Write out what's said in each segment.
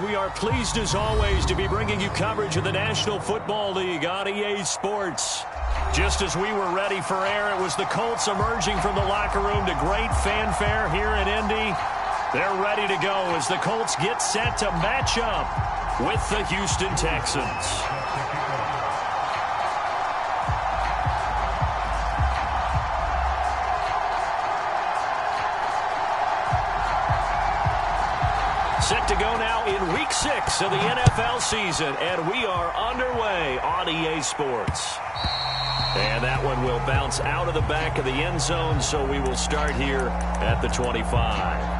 We are pleased as always to be bringing you coverage of the National Football League on EA Sports. Just as we were ready for air, it was the Colts emerging from the locker room to great fanfare here in Indy. They're ready to go as the Colts get set to match up with the Houston Texans. Set to go now in Week 6 of the NFL season, and we are underway on EA Sports. And that one will bounce out of the back of the end zone, so we will start here at the 25.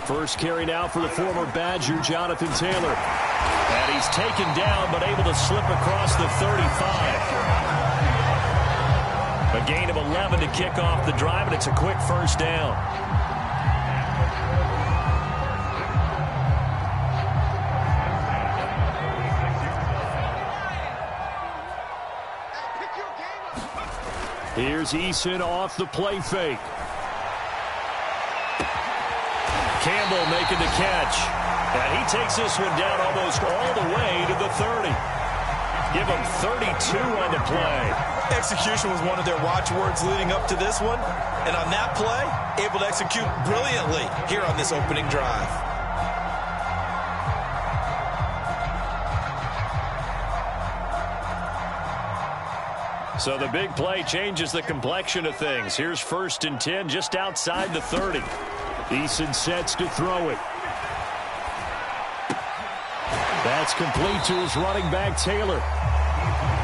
First carry now for the former Badger, Jonathan Taylor. And he's taken down, but able to slip across the 35. A gain of 11 to kick off the drive, and it's a quick first down. Here's Eason off the play fake. Campbell making the catch. And he takes this one down almost all the way to the 30. Give him 32 on the play. Execution was one of their watchwords leading up to this one. And on that play, able to execute brilliantly here on this opening drive. So the big play changes the complexion of things. Here's 1st and 10 just outside the 30. Eason sets to throw it. That's complete to his running back, Taylor.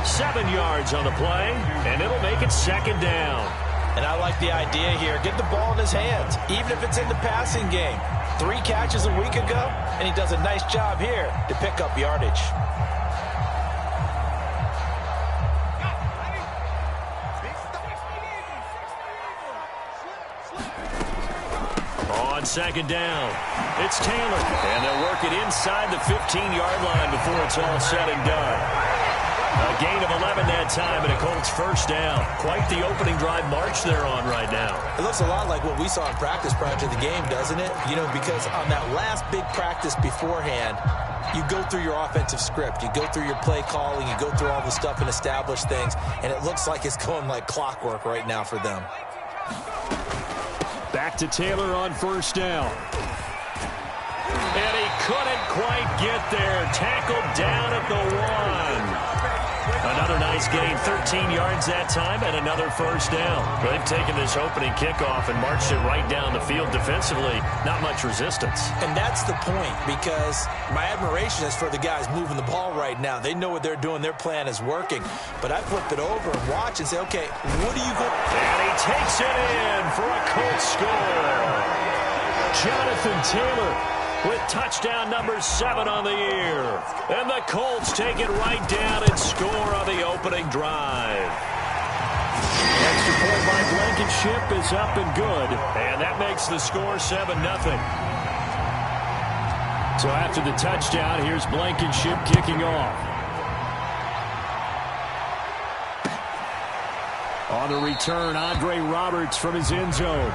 7 yards on the play, and it'll make it 2nd down. And I like the idea here. Get the ball in his hands, even if it's in the passing game. 3 catches a week ago, and he does a nice job here to pick up yardage. On 2nd down, it's Taylor. And they'll work it inside the 15-yard line before it's all said and done. A gain of 11 that time, and a Colts 1st down. Quite the opening drive march they're on right now. It looks a lot like what we saw in practice prior to the game, doesn't it? You know, because on that last big practice beforehand, you go through your offensive script. You go through your play calling. You go through all the stuff and establish things. And it looks like it's going like clockwork right now for them. Back to Taylor on 1st down. And he couldn't quite get there. Tackled down at the 1. Another nice gain, 13 yards that time, and another 1st down. They've taken this opening kickoff and marched it right down the field defensively. Not much resistance. And that's the point, because my admiration is for the guys moving the ball right now. They know what they're doing. Their plan is working. But I flip it over and watch and say, okay, what are you going to... And he takes it in for a Colts score. Jonathan Taylor with touchdown number 7 on the year. And the Colts take it right down and score on the opening drive. Extra point by Blankenship is up and good. And that makes the score 7-0. So after the touchdown, here's Blankenship kicking off. On the return, Andre Roberts from his end zone.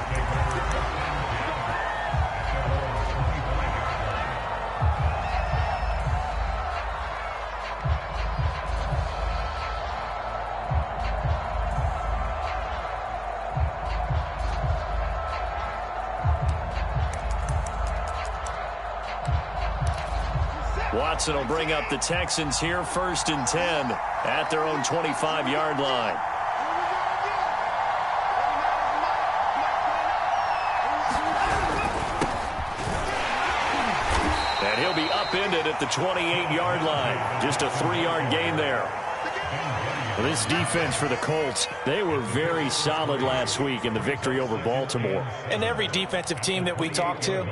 Watson will bring up the Texans here, 1st and 10 at their own 25-yard line. And he'll be upended at the 28-yard line. Just a 3-yard gain there. This defense for the Colts, they were very solid last week in the victory over Baltimore. And every defensive team that we talk to,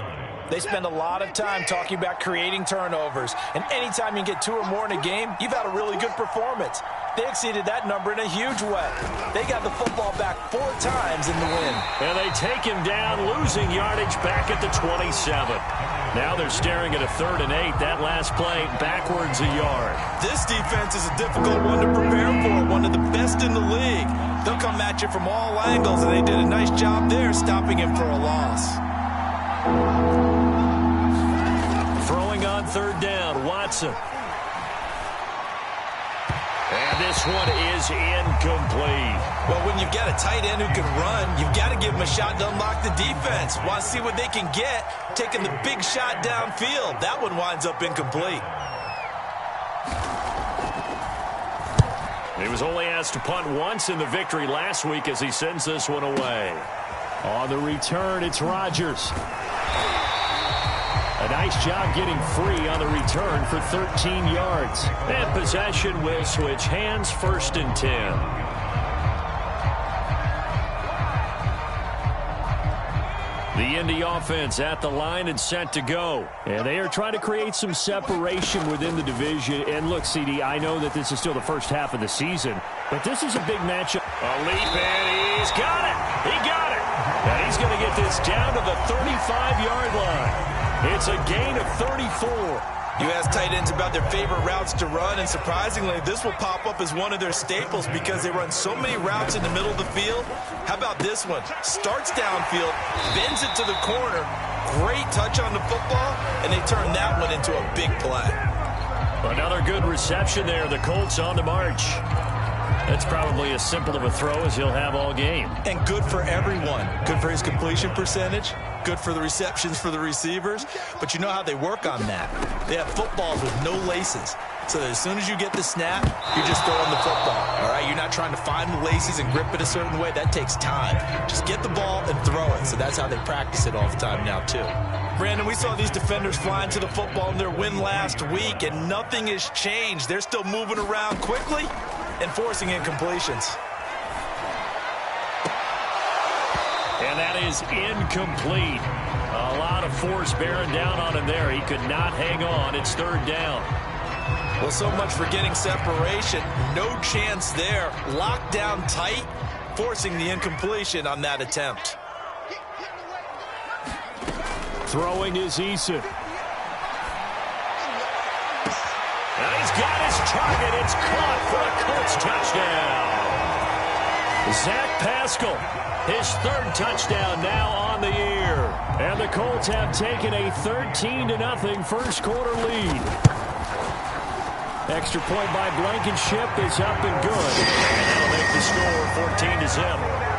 They spend a lot of time talking about creating turnovers. And anytime you get 2 or more in a game, you've had a really good performance. They exceeded that number in a huge way. They got the football back 4 times in the win. And they take him down, losing yardage back at the 27. Now they're staring at a 3rd and 8. That last play backwards a yard. This defense is a difficult one to prepare for, one of the best in the league. They'll come at you from all angles, and they did a nice job there stopping him for a loss. Throwing on 3rd down, Watson. And this one is incomplete. Well, when you've got a tight end who can run, you've got to give him a shot to unlock the defense. Want to see what they can get, taking the big shot downfield. That one winds up incomplete. He was only asked to punt once in the victory last week as he sends this one away. On the return, it's Rodgers. A nice job getting free on the return for 13 yards. And possession will switch hands, 1st and 10. The Indy offense at the line and set to go. And they are trying to create some separation within the division. And look, CD, I know that this is still the first half of the season, but this is a big matchup. A leap, and he's got it. He got it. And he's going to get this down to the 35-yard line. It's a gain of 34. You ask tight ends about their favorite routes to run, and surprisingly, this will pop up as one of their staples because they run so many routes in the middle of the field. How about this one? Starts downfield, bends it to the corner, great touch on the football, and they turn that one into a big play. Another good reception there. The Colts on the march. That's probably as simple of a throw as he'll have all game. And good for everyone. Good for his completion percentage. Good for the receptions for the receivers. But you know how they work on that. They have footballs with no laces. So that as soon as you get the snap, you're just throwing the football. All right, you're not trying to find the laces and grip it a certain way. That takes time. Just get the ball and throw it. So that's how they practice it all the time now, too. Brandon, we saw these defenders flying to the football in their win last week, and nothing has changed. They're still moving around quickly and forcing incompletions. And that is incomplete. A lot of force bearing down on him there. He could not hang on. It's 3rd down. Well, so much for getting separation. No chance there. Locked down tight, forcing the incompletion on that attempt. Throwing is Eason. And he's got his target. It's caught for a Colts touchdown. Zach Pascal, his 3rd touchdown now on the year. And the Colts have taken a 13-0 first quarter lead. Extra point by Blankenship is up and good. And that'll make the score 14-0.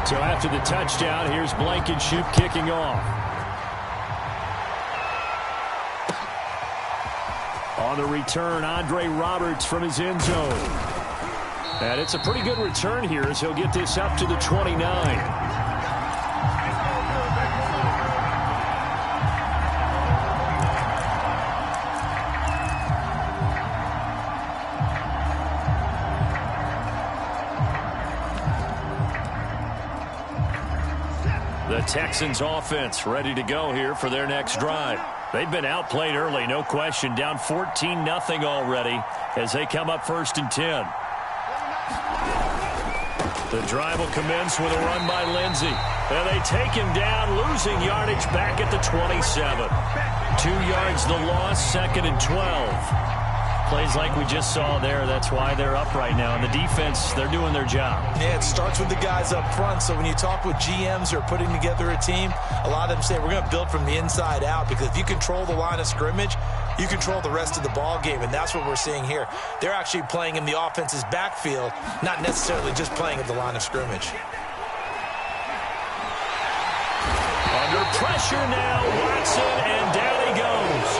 So after the touchdown, here's Blankenship kicking off. On the return, Andre Roberts from his end zone. And it's a pretty good return here as he'll get this up to the 29. The Texans offense ready to go here for their next drive. They've been outplayed early, no question. Down 14-0 already as they come up 1st and 10. The drive will commence with a run by Lindsey. And they take him down, losing yardage back at the 27. 2 yards the loss, 2nd and 12. Plays like we just saw there. That's why they're up right now. And the defense, they're doing their job. Yeah, it starts with the guys up front. So when you talk with GMs who are putting together a team, a lot of them say we're going to build from the inside out, because if you control the line of scrimmage, you control the rest of the ball game, and that's what we're seeing here. They're actually playing in the offense's backfield, not necessarily just playing at the line of scrimmage. Under pressure now, Watson, and down he goes.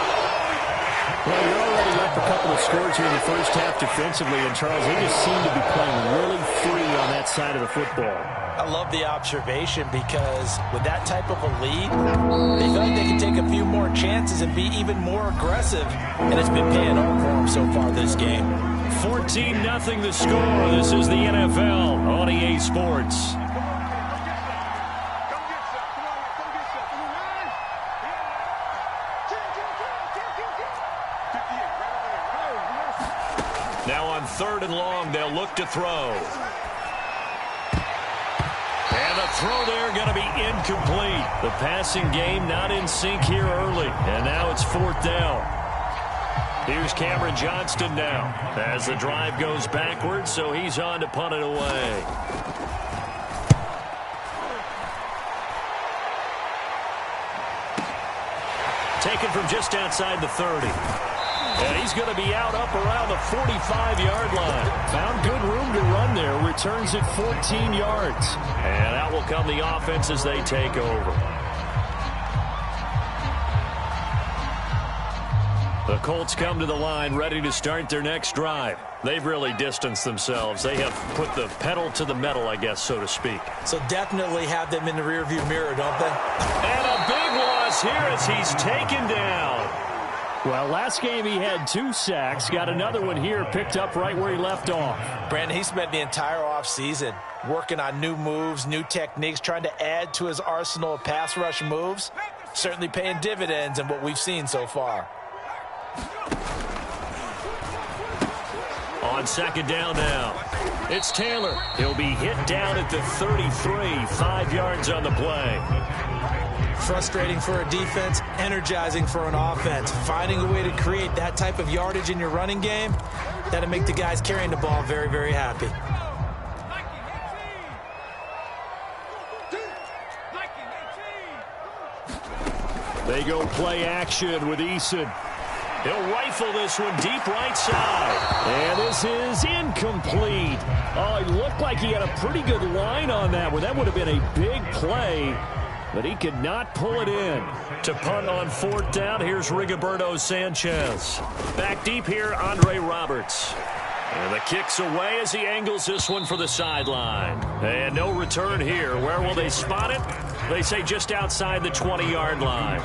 Well, you're already up a couple of scores here in the first half defensively, and Charles, they just seem to be playing really free on that side of the football. I love the observation, because with that type of a lead, they feel like they can take a few more chances and be even more aggressive, and it's been paying off for them so far this game. 14-0 the score. This is the NFL on EA Sports. Now on 3rd and long, they'll look to throw. And the throw there going to be incomplete. The passing game not in sync here early. And now it's 4th down. Here's Cameron Johnston now as the drive goes backwards, so he's on to punt it away. Taken from just outside the 30. And he's going to be out up around the 45-yard line. Found good room to run there. Returns it 14 yards. And out will come the offense as they take over. The Colts come to the line ready to start their next drive. They've really distanced themselves. They have put the pedal to the metal, I guess, so to speak. So definitely have them in the rearview mirror, don't they? And a big loss here as he's taken down. Well, last game he had 2 sacks. Got another one here, picked up right where he left off. Brandon, he spent the entire offseason working on new moves, new techniques, trying to add to his arsenal of pass rush moves. Certainly paying dividends in what we've seen so far. On 2nd down now, it's Taylor. He'll be hit down at the 33, 5 yards on the play. Frustrating for a defense, energizing for an offense. Finding a way to create that type of yardage in your running game, that'll make the guys carrying the ball very, very happy. They go play action with Eason. He'll rifle this one deep right side. And this is incomplete. Oh, it looked like he had a pretty good line on that one. That would have been a big play, but he could not pull it in. To punt on 4th down, here's Rigoberto Sanchez. Back deep here, Andre Roberts. And the kick's away as he angles this one for the sideline. And no return here. Where will they spot it? They say just outside the 20-yard line.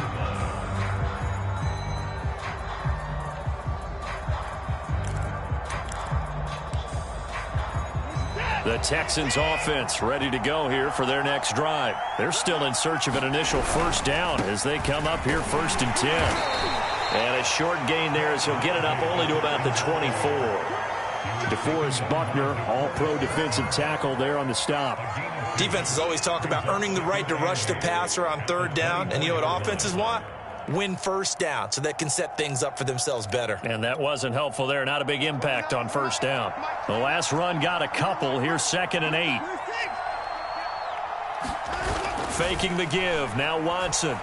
The Texans offense ready to go here for their next drive. They're still in search of an initial 1st down as they come up here 1st and 10. And a short gain there as he'll get it up only to about the 24. DeForest Buckner, all-pro defensive tackle there on the stop. Defenses always talk about earning the right to rush the passer on 3rd down. And you know what offenses want? Win 1st down so they can set things up for themselves better. And that wasn't helpful there. Not a big impact on 1st down. The last run got a couple. Here's 2nd and 8. Faking the give. Now Watson.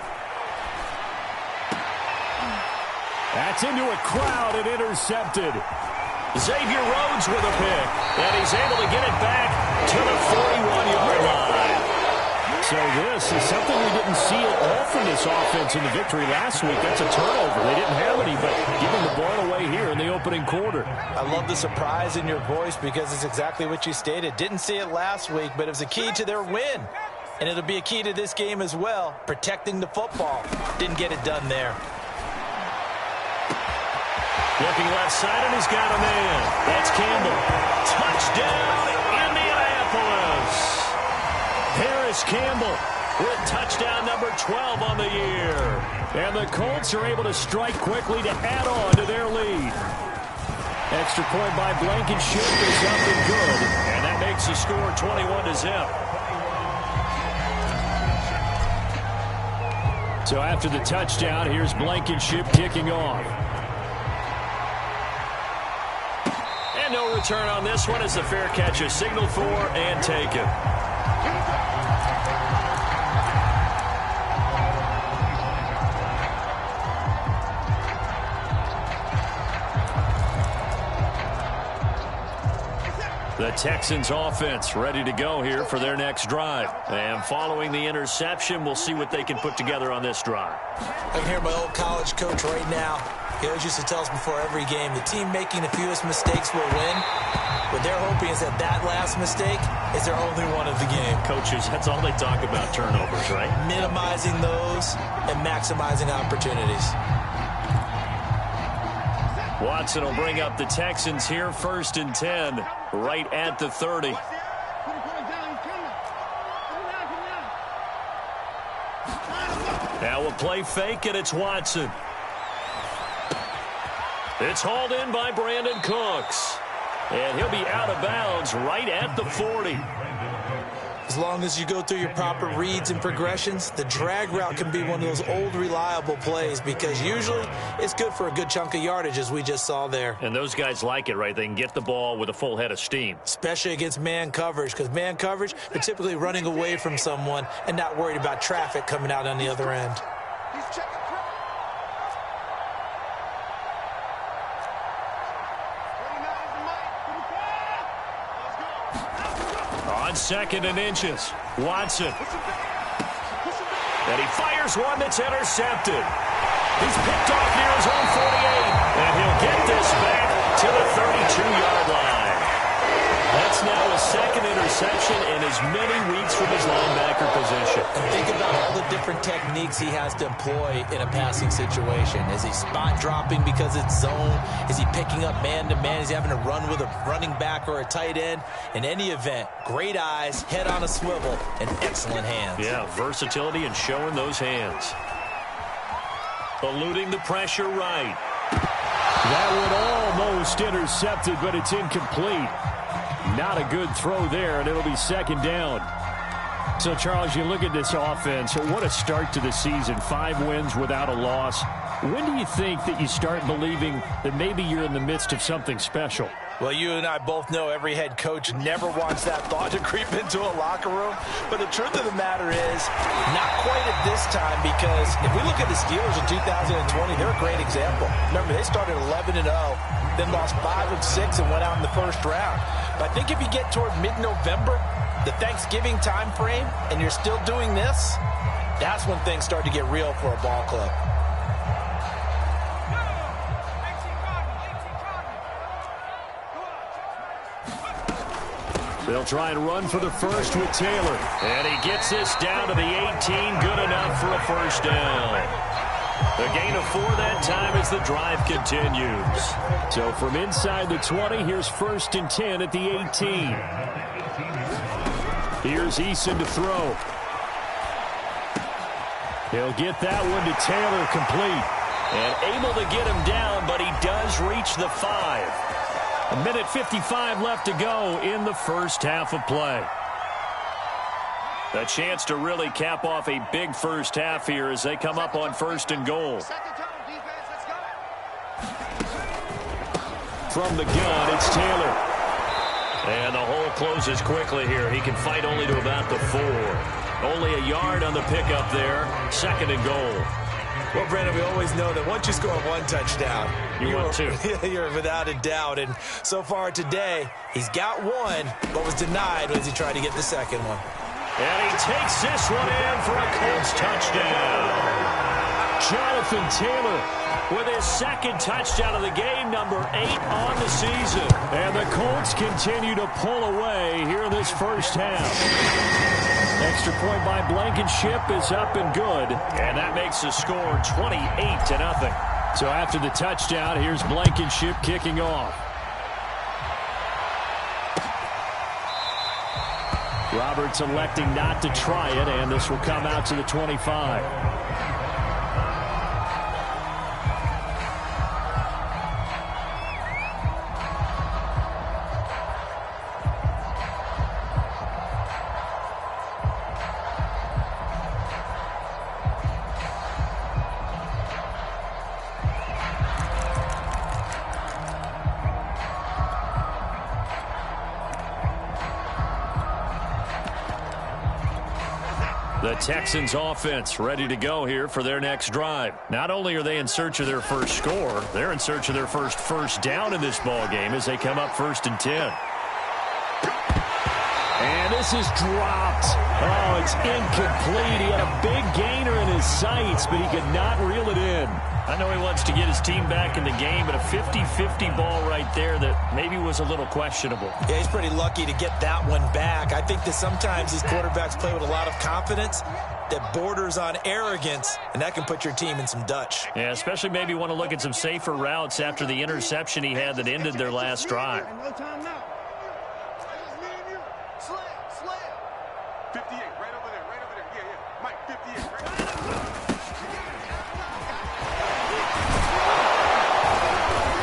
That's into a crowd and intercepted. Xavier Rhodes with a pick. And he's able to get it back to the 41-yard line. So this is something we didn't see at all from this offense in the victory last week. That's a turnover. They didn't have any, but giving the ball away here in the opening quarter. I love the surprise in your voice because it's exactly what you stated. Didn't see it last week, but it was a key to their win. And it'll be a key to this game as well, protecting the football. Didn't get it done there. Looking left side, and he's got a man. That's Campbell. Touchdown, Indianapolis. Harris Campbell with touchdown number 12 on the year. And the Colts are able to strike quickly to add on to their lead. Extra point by Blankenship is up and good. And that makes the score 21-0. So after the touchdown, here's Blankenship kicking off. And no return on this one as the fair catch is signaled for and taken. The Texans offense ready to go here for their next drive. And following the interception, we'll see what they can put together on this drive. I can hear my old college coach right now. He always used to tell us before every game, the team making the fewest mistakes will win. What they're hoping is that that last mistake is their only one of the game. Coaches, that's all they talk about, turnovers, right? Minimizing those and maximizing opportunities. Watson will bring up the Texans here, 1st and 10, right at the 30. Now a play fake, and it's Watson. It's hauled in by Brandon Cooks. And he'll be out of bounds right at the 40. As long as you go through your proper reads and progressions, the drag route can be one of those old reliable plays because usually it's good for a good chunk of yardage, as we just saw there. And those guys like it, right? They can get the ball with a full head of steam. Especially against man coverage, because man coverage, they're typically running away from someone and not worried about traffic coming out on the other end. On 2nd and inches, Watson. And he fires one that's intercepted. He's picked off near his own 48. And he'll get this back to the 32-yard line. That's now a 2nd interception in as many weeks from his linebacker position. And think about all the different techniques he has to employ in a passing situation. Is he spot dropping because it's zone? Is he picking up man-to-man? Is he having to run with a running back or a tight end? In any event, great eyes, head on a swivel, and excellent hands. Yeah, versatility and showing those hands. Eluding the pressure right. That one almost intercepted, but it's incomplete. Not a good throw there, and it'll be 2nd down. So, Charles, you look at this offense, what a start to the season. 5 wins without a loss. When do you think that you start believing that maybe you're in the midst of something special? Well, you and I both know every head coach never wants that thought to creep into a locker room. But the truth of the matter is, not quite at this time, because if we look at the Steelers in 2020, they're a great example. Remember, they started 11-0, then lost 5 of 6 and went out in the 1st round. But I think if you get toward mid-November, the Thanksgiving time frame, and you're still doing this, that's when things start to get real for a ball club. They'll try and run for the first with Taylor. And he gets this down to the 18. Good enough for a 1st down. A gain of 4 that time as the drive continues. So from inside the 20, here's 1st and 10 at the 18. Here's Eason to throw. He'll get that one to Taylor, complete. And able to get him down, but he does reach the 5. A minute 55 left to go in the 1st half of play. A chance to really cap off a big 1st half here as they come up on 1st and goal. From the gun, it's Taylor. And the hole closes quickly here. He can fight only to about the 4. Only a yard on the pickup there. 2nd and goal. Well, Brandon, we always know that once you score 1 touchdown, you want 2. You're without a doubt. And so far today, he's got 1, but was denied as he tried to get the 2nd one. And he takes this one in for a Colts touchdown. Jonathan Taylor with his 2nd touchdown of the game, number 8 on the season. And the Colts continue to pull away here in this 1st half. Extra point by Blankenship is up and good. And that makes the score 28-0. So after the touchdown, here's Blankenship kicking off. Roberts electing not to try it, and this will come out to the 25. The Texans offense ready to go here for their next drive. Not only are they in search of their first score, they're in search of their first down in this ball game as they come up 1st and 10. And this is dropped. Oh, it's incomplete. He had a big gainer in his sights, but he could not reel it in. I know he wants to get his team back in the game, but a 50-50 ball right there that maybe was a little questionable. Yeah, he's pretty lucky to get that one back. I think that sometimes these quarterbacks play with a lot of confidence. that borders on arrogance, and that can put your team in some Dutch. Yeah, especially maybe want to look at some safer routes after the interception he had that ended their last drive. No time now. 58, right over there, right over there. Yeah. Mike, 58, right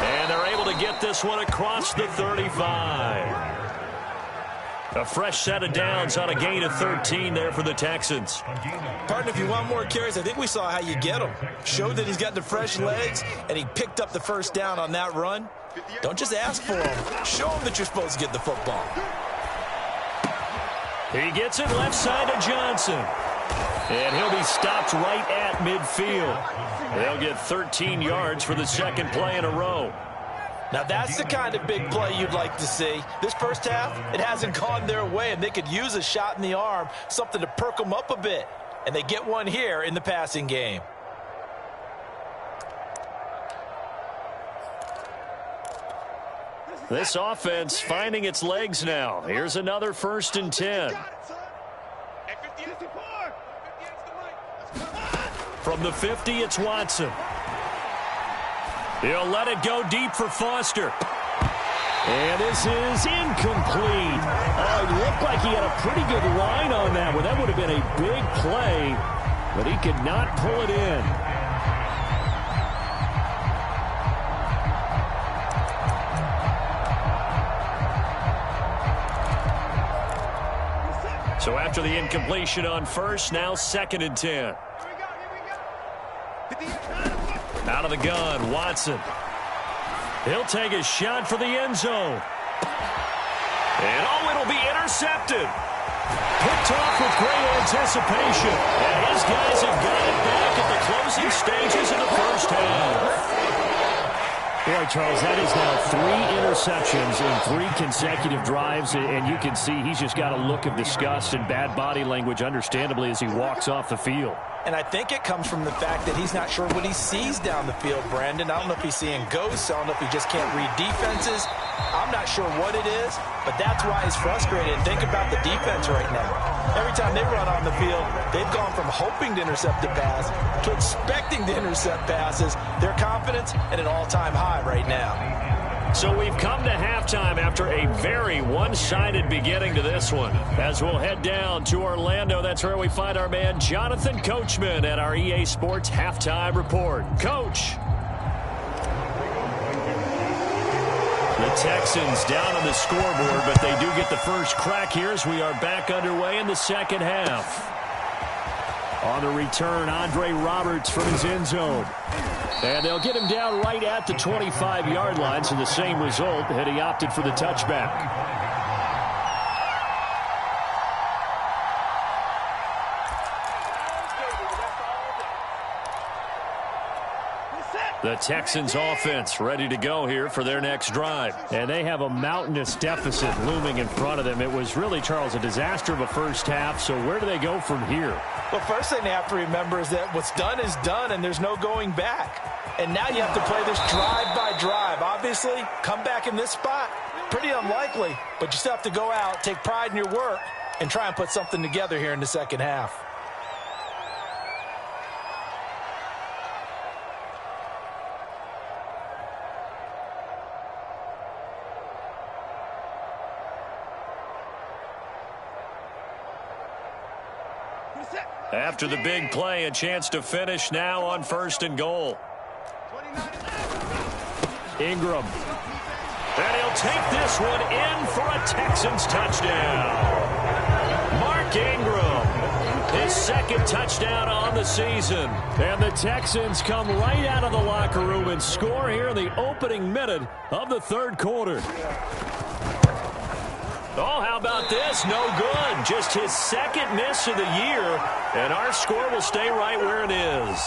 And they're able to get this one across the 35. A fresh set of downs on a gain of 13 there for the Texans. Partner, if you want more carries, I think we saw how you get him. Showed that he's got the fresh legs, and he picked up the first down on that run. Don't just ask for him. Show him that you're supposed to get the football. He gets it left side to Johnson. And he'll be stopped right at midfield. They'll get 13 yards for the second play in a row. Now, that's the kind of big play you'd like to see. This first half, it hasn't gone their way, and they could use a shot in the arm, something to perk them up a bit. And they get one here in the passing game. This offense finding its legs now. Here's another 1st and 10. From the 50, it's Watson. He'll let it go deep for Foster. And this is incomplete. Oh, it looked like he had a pretty good line on that one. That would have been a big play, but he could not pull it in. So after the incompletion on first, now 2nd and 10. Out of the gun, Watson. He'll take a shot for the end zone. And it'll be intercepted. Picked off with great anticipation. And his guys have got it back at the closing stages of the first half. Boy, Charles, that is now 3 interceptions in 3 consecutive drives, and you can see he's just got a look of disgust and bad body language, understandably, as he walks off the field. And I think it comes from the fact that he's not sure what he sees down the field, Brandon. I don't know if he's seeing ghosts. I don't know if he just can't read defenses. I'm not sure what it is, but that's why he's frustrated. And think about the defense right now. Every time they run on the field, they've gone from hoping to intercept a pass to expecting to intercept passes. Their confidence at an all-time high right now. So we've come to halftime after a very one-sided beginning to this one. As we'll head down to Orlando, that's where we find our man Jonathan Coachman at our EA Sports Halftime Report. Coach. The Texans down on the scoreboard, but they do get the first crack here as we are back underway in the second half. On the return, Andre Roberts from his end zone. And they'll get him down right at the 25-yard line, so the same result had he opted for the touchback. The Texans offense ready to go here for their next drive. And they have a mountainous deficit looming in front of them. It was really, Charles, a disaster of a first half, so where do they go from here? Well, first thing they have to remember is that what's done is done, and there's no going back. And now you have to play this drive by drive. Obviously, come back in this spot, pretty unlikely, but you still have to go out, take pride in your work, and try and put something together here in the second half. After the big play, a chance to finish now on 1st and goal. Ingram. And he'll take this one in for a Texans touchdown. Mark Ingram, his 2nd touchdown on the season. And the Texans come right out of the locker room and score here in the opening minute of the 3rd quarter. Oh, how about this? No good. Just his 2nd miss of the year, and our score will stay right where it is.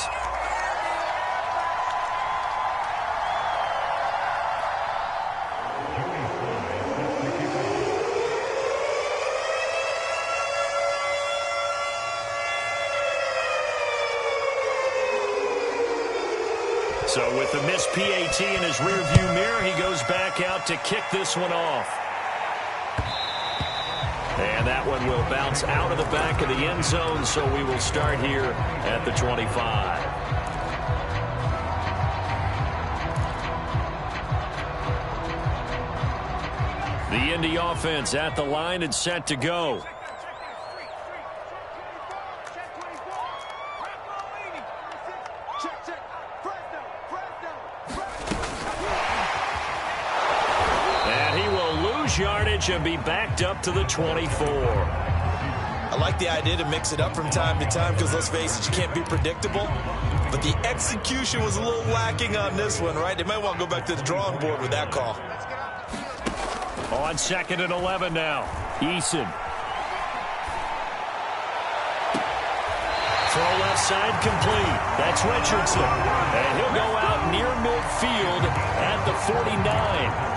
So with the missed PAT in his rearview mirror, he goes back out to kick this one off. And that one will bounce out of the back of the end zone, so we will start here at the 25. The Indy offense at the line and set to go. And he will lose yardage and be backed up to the 24. I like the idea to mix it up from time to time because, let's face it, you can't be predictable. But the execution was a little lacking on this one, right? They might want to go back to the drawing board with that call. On 2nd and 11 now. Eason. Throw left side complete. That's Richardson. And he'll go out near midfield at the 49.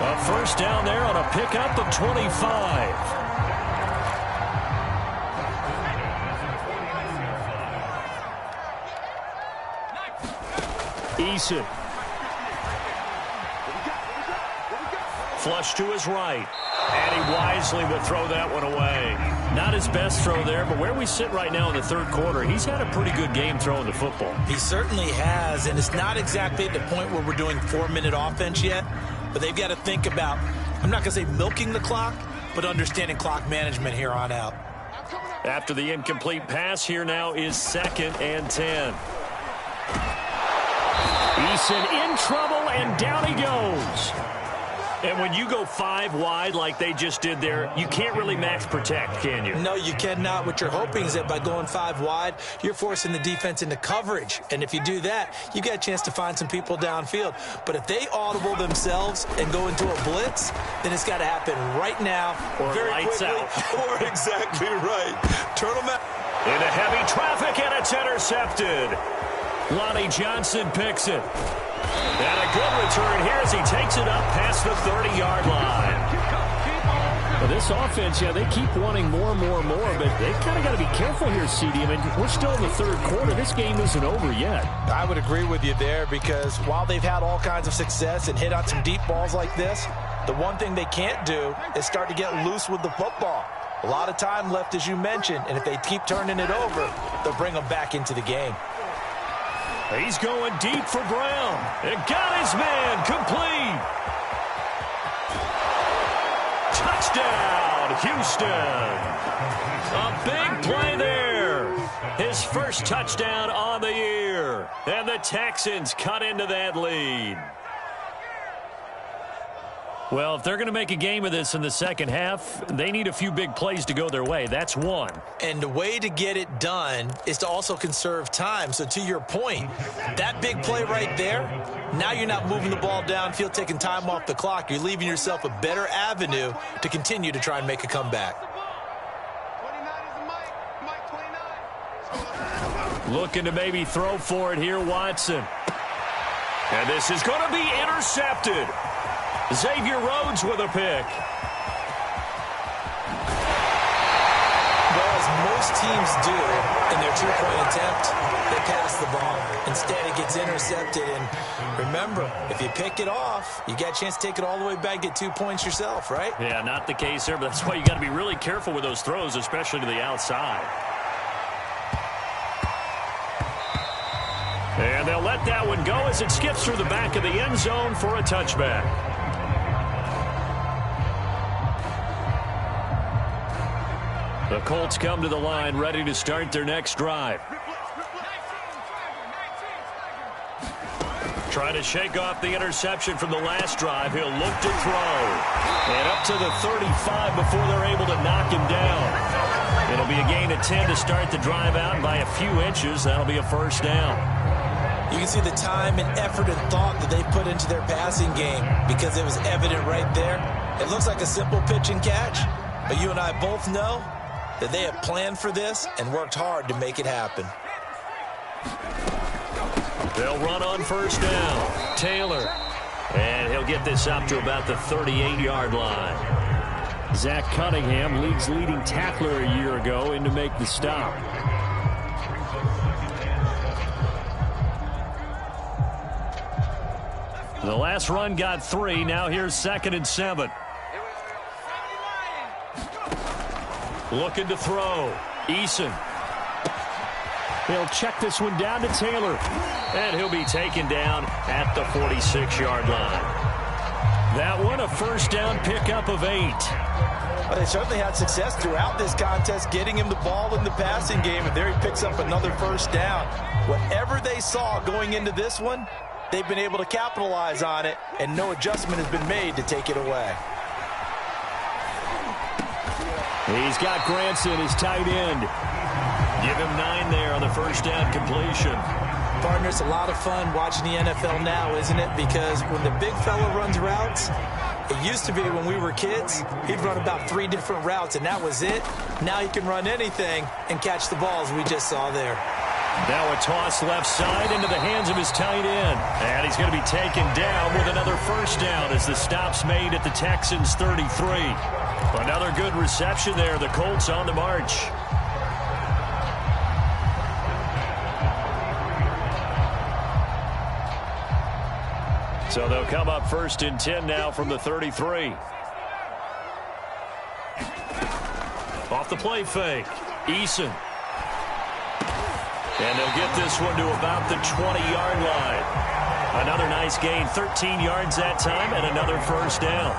A first down there on a pickup of 25. Eason. Flush to his right. And he wisely will throw that one away. Not his best throw there, but where we sit right now in the third quarter, he's had a pretty good game throwing the football. He certainly has, and it's not exactly at the point where we're doing 4-minute offense yet, but they've got to think about, I'm not going to say milking the clock, but understanding clock management here on out. After the incomplete pass, here now is 2nd and 10. Eason in trouble, and down he goes. And when you go 5 wide like they just did there, you can't really max protect, can you? No, you cannot. What you're hoping is that by going 5 wide, you're forcing the defense into coverage. And if you do that, you get a chance to find some people downfield. But if they audible themselves and go into a blitz, then it's got to happen right now. Or very lights quickly, out. Or exactly right. Turn them out. Into heavy traffic, and it's intercepted. Lonnie Johnson picks it. And a good return here as he takes it up past the 30-yard line. Well, this offense, yeah, they keep wanting more and more and more, but they kind of got to be careful here, CD. I mean, we're still in the third quarter. This game isn't over yet. I would agree with you there because while they've had all kinds of success and hit on some deep balls like this, the one thing they can't do is start to get loose with the football. A lot of time left, as you mentioned, and if they keep turning it over, they'll bring them back into the game. He's going deep for Brown. And got his man complete. Touchdown, Houston. A big play there. His first touchdown on the year. And the Texans cut into that lead. Well, if they're going to make a game of this in the second half, they need a few big plays to go their way. That's one. And the way to get it done is to also conserve time. So to your point, that big play right there, now you're not moving the ball downfield, taking time off the clock. You're leaving yourself a better avenue to continue to try and make a comeback. 29 is Mike 29. Looking to maybe throw for it here, Watson. And this is going to be intercepted. Xavier Rhodes with a pick. Well, as most teams do in their two-point attempt, they pass the ball. Instead, it gets intercepted. And remember, if you pick it off, you got a chance to take it all the way back, get 2 points yourself, right? Yeah, not the case here, but that's why you got to be really careful with those throws, especially to the outside. And they'll let that one go as it skips through the back of the end zone for a touchback. The Colts come to the line, ready to start their next drive. Trying to shake off the interception from the last drive. He'll look to throw. And up to the 35 before they're able to knock him down. It'll be a gain of 10 to start the drive out, and by a few inches, that'll be a first down. You can see the time and effort and thought that they put into their passing game because it was evident right there. It looks like a simple pitch and catch, but you and I both know that they have planned for this and worked hard to make it happen. They'll run on first down. Taylor. And he'll get this up to about the 38-yard line. Zach Cunningham, league's leading tackler a year ago, in to make the stop. The last run got 3. Now here's 2nd and 7. Looking to throw. Eason. He'll check this one down to Taylor. And he'll be taken down at the 46-yard line. That one, a first down pickup of 8. Well, they certainly had success throughout this contest, getting him the ball in the passing game, and there he picks up another first down. Whatever they saw going into this one, they've been able to capitalize on it, and no adjustment has been made to take it away. He's got Granson, his tight end. Give him 9 there on the first down completion. Partner, it's a lot of fun watching the NFL now, isn't it? Because when the big fella runs routes, it used to be when we were kids, he'd run about 3 different routes, and that was it. Now he can run anything and catch the balls we just saw there. Now a toss left side into the hands of his tight end. And he's going to be taken down with another first down as the stop's made at the Texans' 33. Another good reception there. The Colts on the march. So they'll come up first and 10 now from the 33. Off the play fake. Eason. And they'll get this one to about the 20-yard line. Another nice gain, 13 yards that time, and another first down.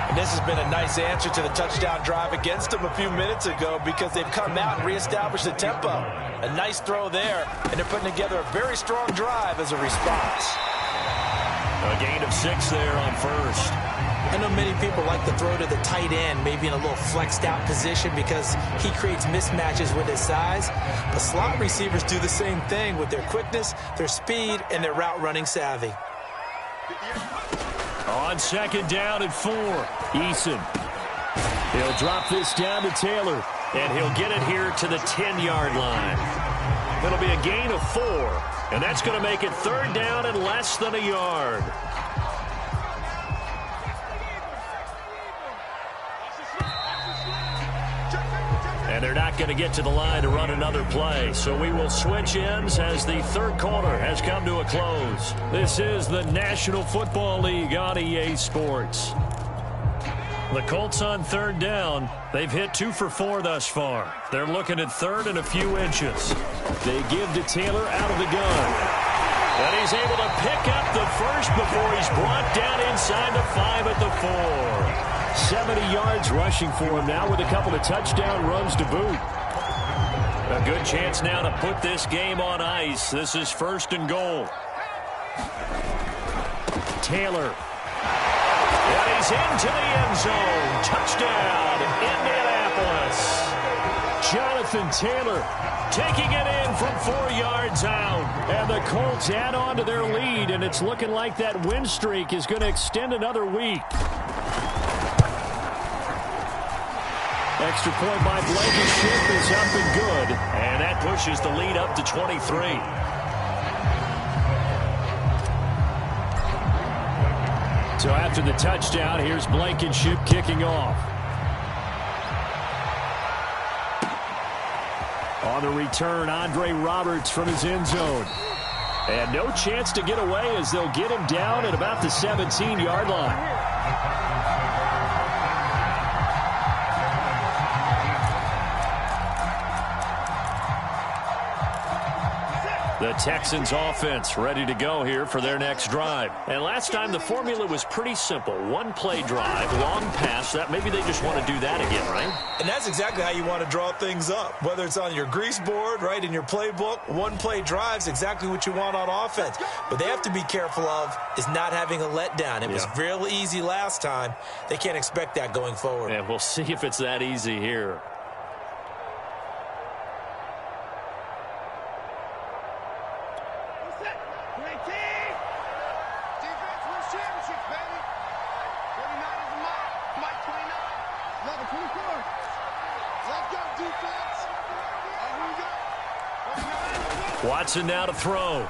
And this has been a nice answer to the touchdown drive against them a few minutes ago because they've come out and reestablished the tempo. A nice throw there, and they're putting together a very strong drive as a response. A gain of 6 there on first. I know many people like to throw to the tight end, maybe in a little flexed out position because he creates mismatches with his size. But slot receivers do the same thing with their quickness, their speed, and their route running savvy. On second down and 4, Eason. He'll drop this down to Taylor, and he'll get it here to the 10-yard line. It'll be a gain of 4, and that's going to make it third down and less than a yard. And they're not going to get to the line to run another play. So we will switch ends as the third quarter has come to a close. This is the National Football League on EA Sports. The Colts on third down. They've hit 2 for 4 thus far. They're looking at third and a few inches. They give to Taylor out of the gun. And he's able to pick up the first before he's brought down inside the 5 at the 4. 70 yards rushing for him now with a couple of touchdown runs to boot. A good chance now to put this game on ice. This is first and goal. Taylor. And he's into the end zone. Touchdown, Indianapolis. Jonathan Taylor taking it in from 4 yards out. And the Colts add on to their lead, and it's looking like that win streak is going to extend another week. Extra point by Blankenship is up and good. And that pushes the lead up to 23. So after the touchdown, here's Blankenship kicking off. On the return, Andre Roberts from his end zone. And no chance to get away as they'll get him down at about the 17-yard line. The Texans offense ready to go here for their next drive. And last time the formula was pretty simple. One play drive, long pass. That maybe they just want to do that again, right? And that's exactly how you want to draw things up. Whether it's on your grease board, right, in your playbook, one play drive's exactly what you want on offense. But they have to be careful of is not having a letdown. It was real easy last time. They can't expect that going forward. And we'll see if it's that easy here. Watson now to throw.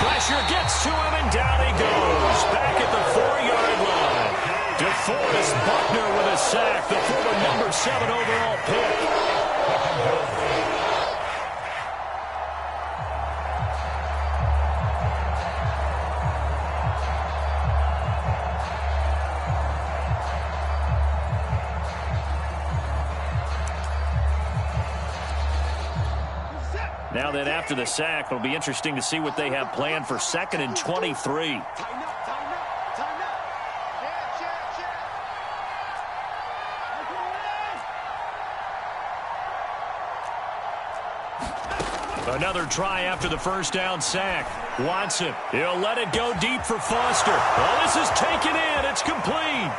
Pressure gets to him, and down he goes. Back at the 4-yard line. DeForest Buckner with a sack, the former number 7 overall pick. Now then, after the sack, it'll be interesting to see what they have planned for 2nd and 23. Another try after the first down sack. Watson, he'll let it go deep for Foster. Well, this is taken in. It's complete.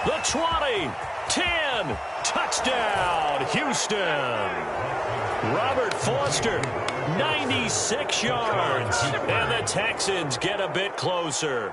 The 20, 10, touchdown, Houston. Robert Foster, 96 yards. And the Texans get a bit closer.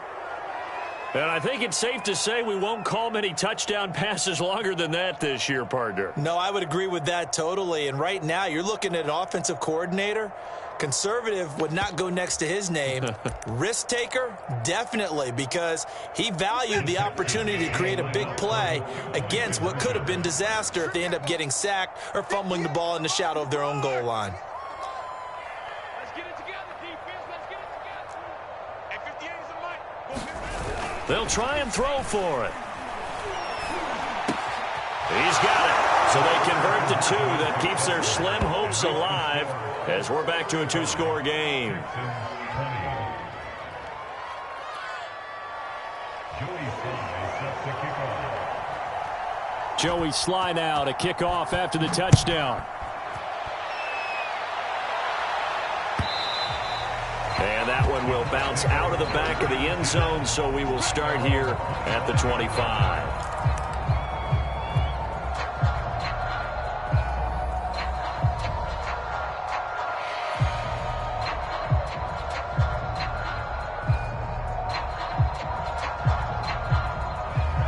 And I think it's safe to say we won't call many touchdown passes longer than that this year, partner. No, I would agree with that totally. And right now, you're looking at an offensive coordinator. Conservative would not go next to his name. Risk taker, definitely, because he valued the opportunity to create a big play against what could have been disaster if they end up getting sacked or fumbling the ball in the shadow of their own goal line. They'll try and throw for it. He's got it. So they convert the 2. That keeps their slim hopes alive as we're back to a 2-score game. Joey Sly now to kick off after the touchdown. And that one will bounce out of the back of the end zone, so we will start here at the 25.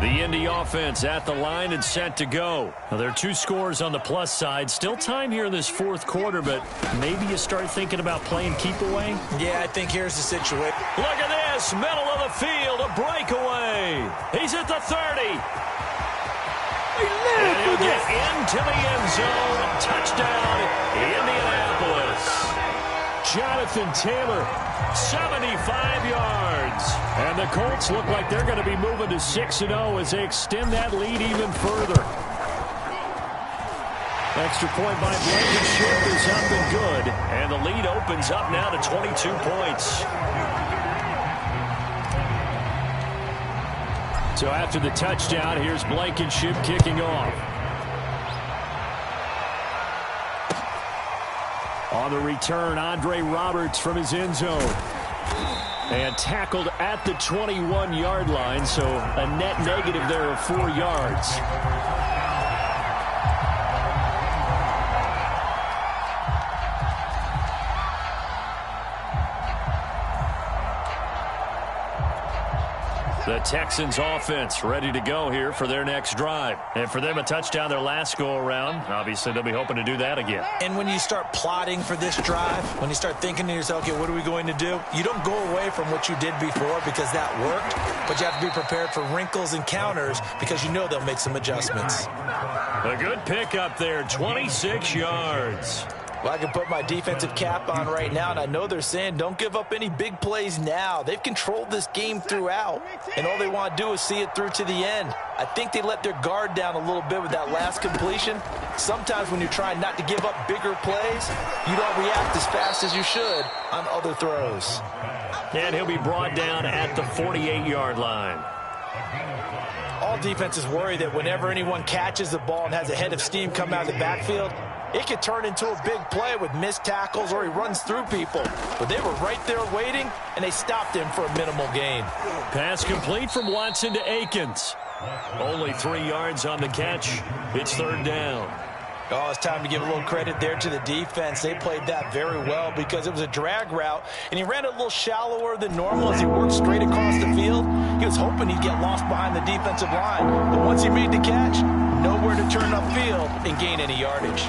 The Indy offense at the line and set to go. Now, there are 2 scores on the plus side. Still time here in this 4th quarter, but maybe you start thinking about playing keep away? Yeah, I think here's the situation. Look at this. Middle of the field, a breakaway. He's at the 30. And he'll get into the end zone. Touchdown, Indianapolis. Jonathan Taylor, 75 yards. And the Colts look like they're going to be moving to 6-0 as they extend that lead even further. Extra point by Blankenship is up and good. And the lead opens up now to 22 points. So after the touchdown, here's Blankenship kicking off. On the return, Andre Roberts from his end zone. And tackled at the 21-yard line, so a net negative there of 4 yards. The Texans offense ready to go here for their next drive. And for them, a touchdown their last go-around. Obviously, they'll be hoping to do that again. And when you start plotting for this drive, when you start thinking to yourself, okay, what are we going to do? You don't go away from what you did before because that worked, but you have to be prepared for wrinkles and counters because you know they'll make some adjustments. A good pickup there, 26 yards. Well, I can put my defensive cap on right now, and I know they're saying don't give up any big plays now. They've controlled this game throughout, and all they want to do is see it through to the end. I think they let their guard down a little bit with that last completion. Sometimes when you're trying not to give up bigger plays, you don't react as fast as you should on other throws. And he'll be brought down at the 48-yard line. All defenses worry that whenever anyone catches the ball and has a head of steam come out of the backfield, it could turn into a big play with missed tackles or he runs through people. But they were right there waiting, and they stopped him for a minimal gain. Pass complete from Watson to Akins. Only 3 yards on the catch. It's 3rd down. Oh, it's time to give a little credit there to the defense. They played that very well because it was a drag route, and he ran it a little shallower than normal as he worked straight across the field. He was hoping he'd get lost behind the defensive line. But once he made the catch, nowhere to turn upfield and gain any yardage.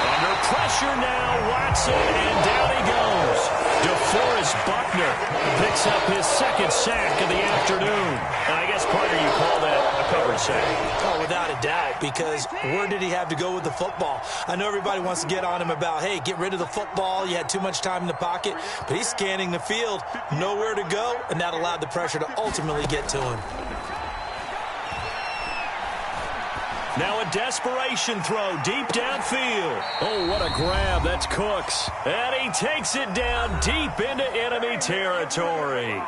Under pressure now, Watson, and down he goes. DeForest Buckner picks up his 2nd sack of the afternoon. And I guess, partner, you call that a coverage sack. Oh, without a doubt, because where did he have to go with the football? I know everybody wants to get on him about, hey, get rid of the football. You had too much time in the pocket. But he's scanning the field, nowhere to go, and that allowed the pressure to ultimately get to him. Now a desperation throw deep downfield. Oh, what a grab. That's Cooks. And he takes it down deep into enemy territory.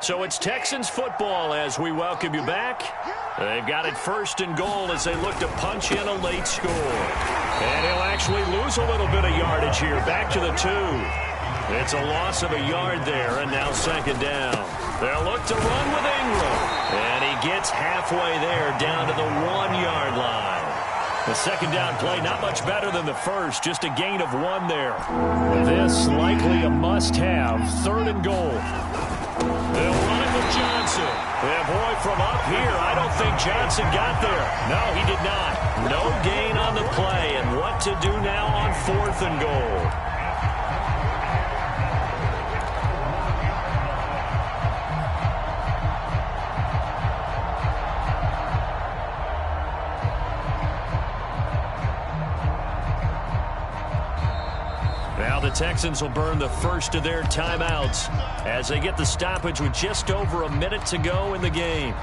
So it's Texans football as we welcome you back. They've got it 1st and goal as they look to punch in a late score. And he'll actually lose a little bit of yardage here. Back to the 2. It's a loss of a yard there, and now 2nd down. They'll look to run with Ingram. And he gets halfway there down to the 1-yard line. The 2nd down play not much better than the first, just a gain of 1 there. This likely a must-have. 3rd and goal. They'll run it with Johnson. And boy, from up here, I don't think Johnson got there. No, he did not. No gain on the play. And what to do now on 4th and goal? Now the Texans will burn the first of their timeouts as they get the stoppage with just over a minute to go in the game.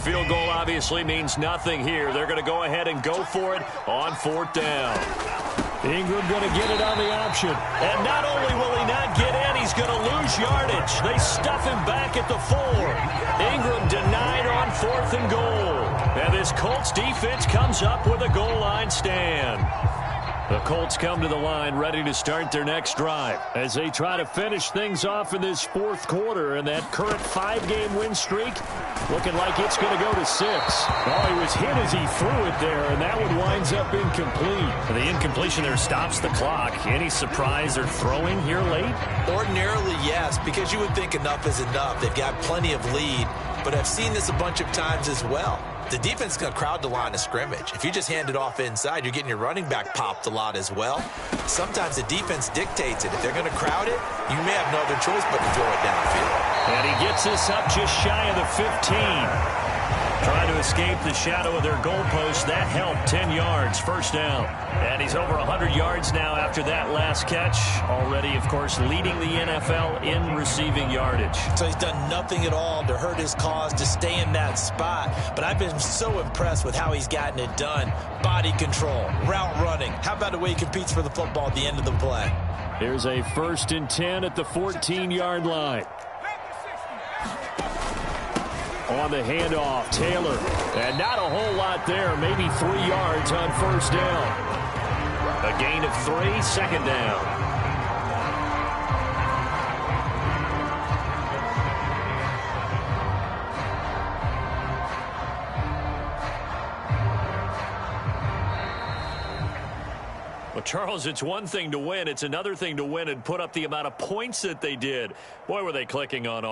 Field goal obviously means nothing here. They're going to go ahead and go for it on 4th down. Ingram going to get it on the option. And not only will he not get in, he's going to lose yardage. They stuff him back at the 4. Ingram denied on 4th and goal. And this Colts defense comes up with a goal line stand. The Colts come to the line ready to start their next drive as they try to finish things off in this 4th quarter, and that current 5-game win streak looking like it's going to go to 6. Oh, he was hit as he threw it there, and that one winds up incomplete. The incompletion there stops the clock. Any surprise they're throwing here late? Ordinarily, yes, because you would think enough is enough. They've got plenty of lead, but I've seen this a bunch of times as well. The defense is going to crowd the line of scrimmage. If you just hand it off inside, you're getting your running back popped a lot as well. Sometimes the defense dictates it. If they're going to crowd it, you may have no other choice but to throw it downfield. And he gets this up just shy of the 15. Trying to escape the shadow of their goalpost. That helped. 10 yards, 1st down. And he's over 100 yards now after that last catch. Already, of course, leading the NFL in receiving yardage. So he's done nothing at all to hurt his cause, to stay in that spot. But I've been so impressed with how he's gotten it done. Body control, route running. How about the way he competes for the football at the end of the play? Here's a 1st and 10 at the 14-yard line. On the handoff, Taylor. And not a whole lot there. Maybe 3 yards on 1st down. A gain of 3, 2nd down. Well, Charles, it's one thing to win. It's another thing to win and put up the amount of points that they did. Boy, were they clicking on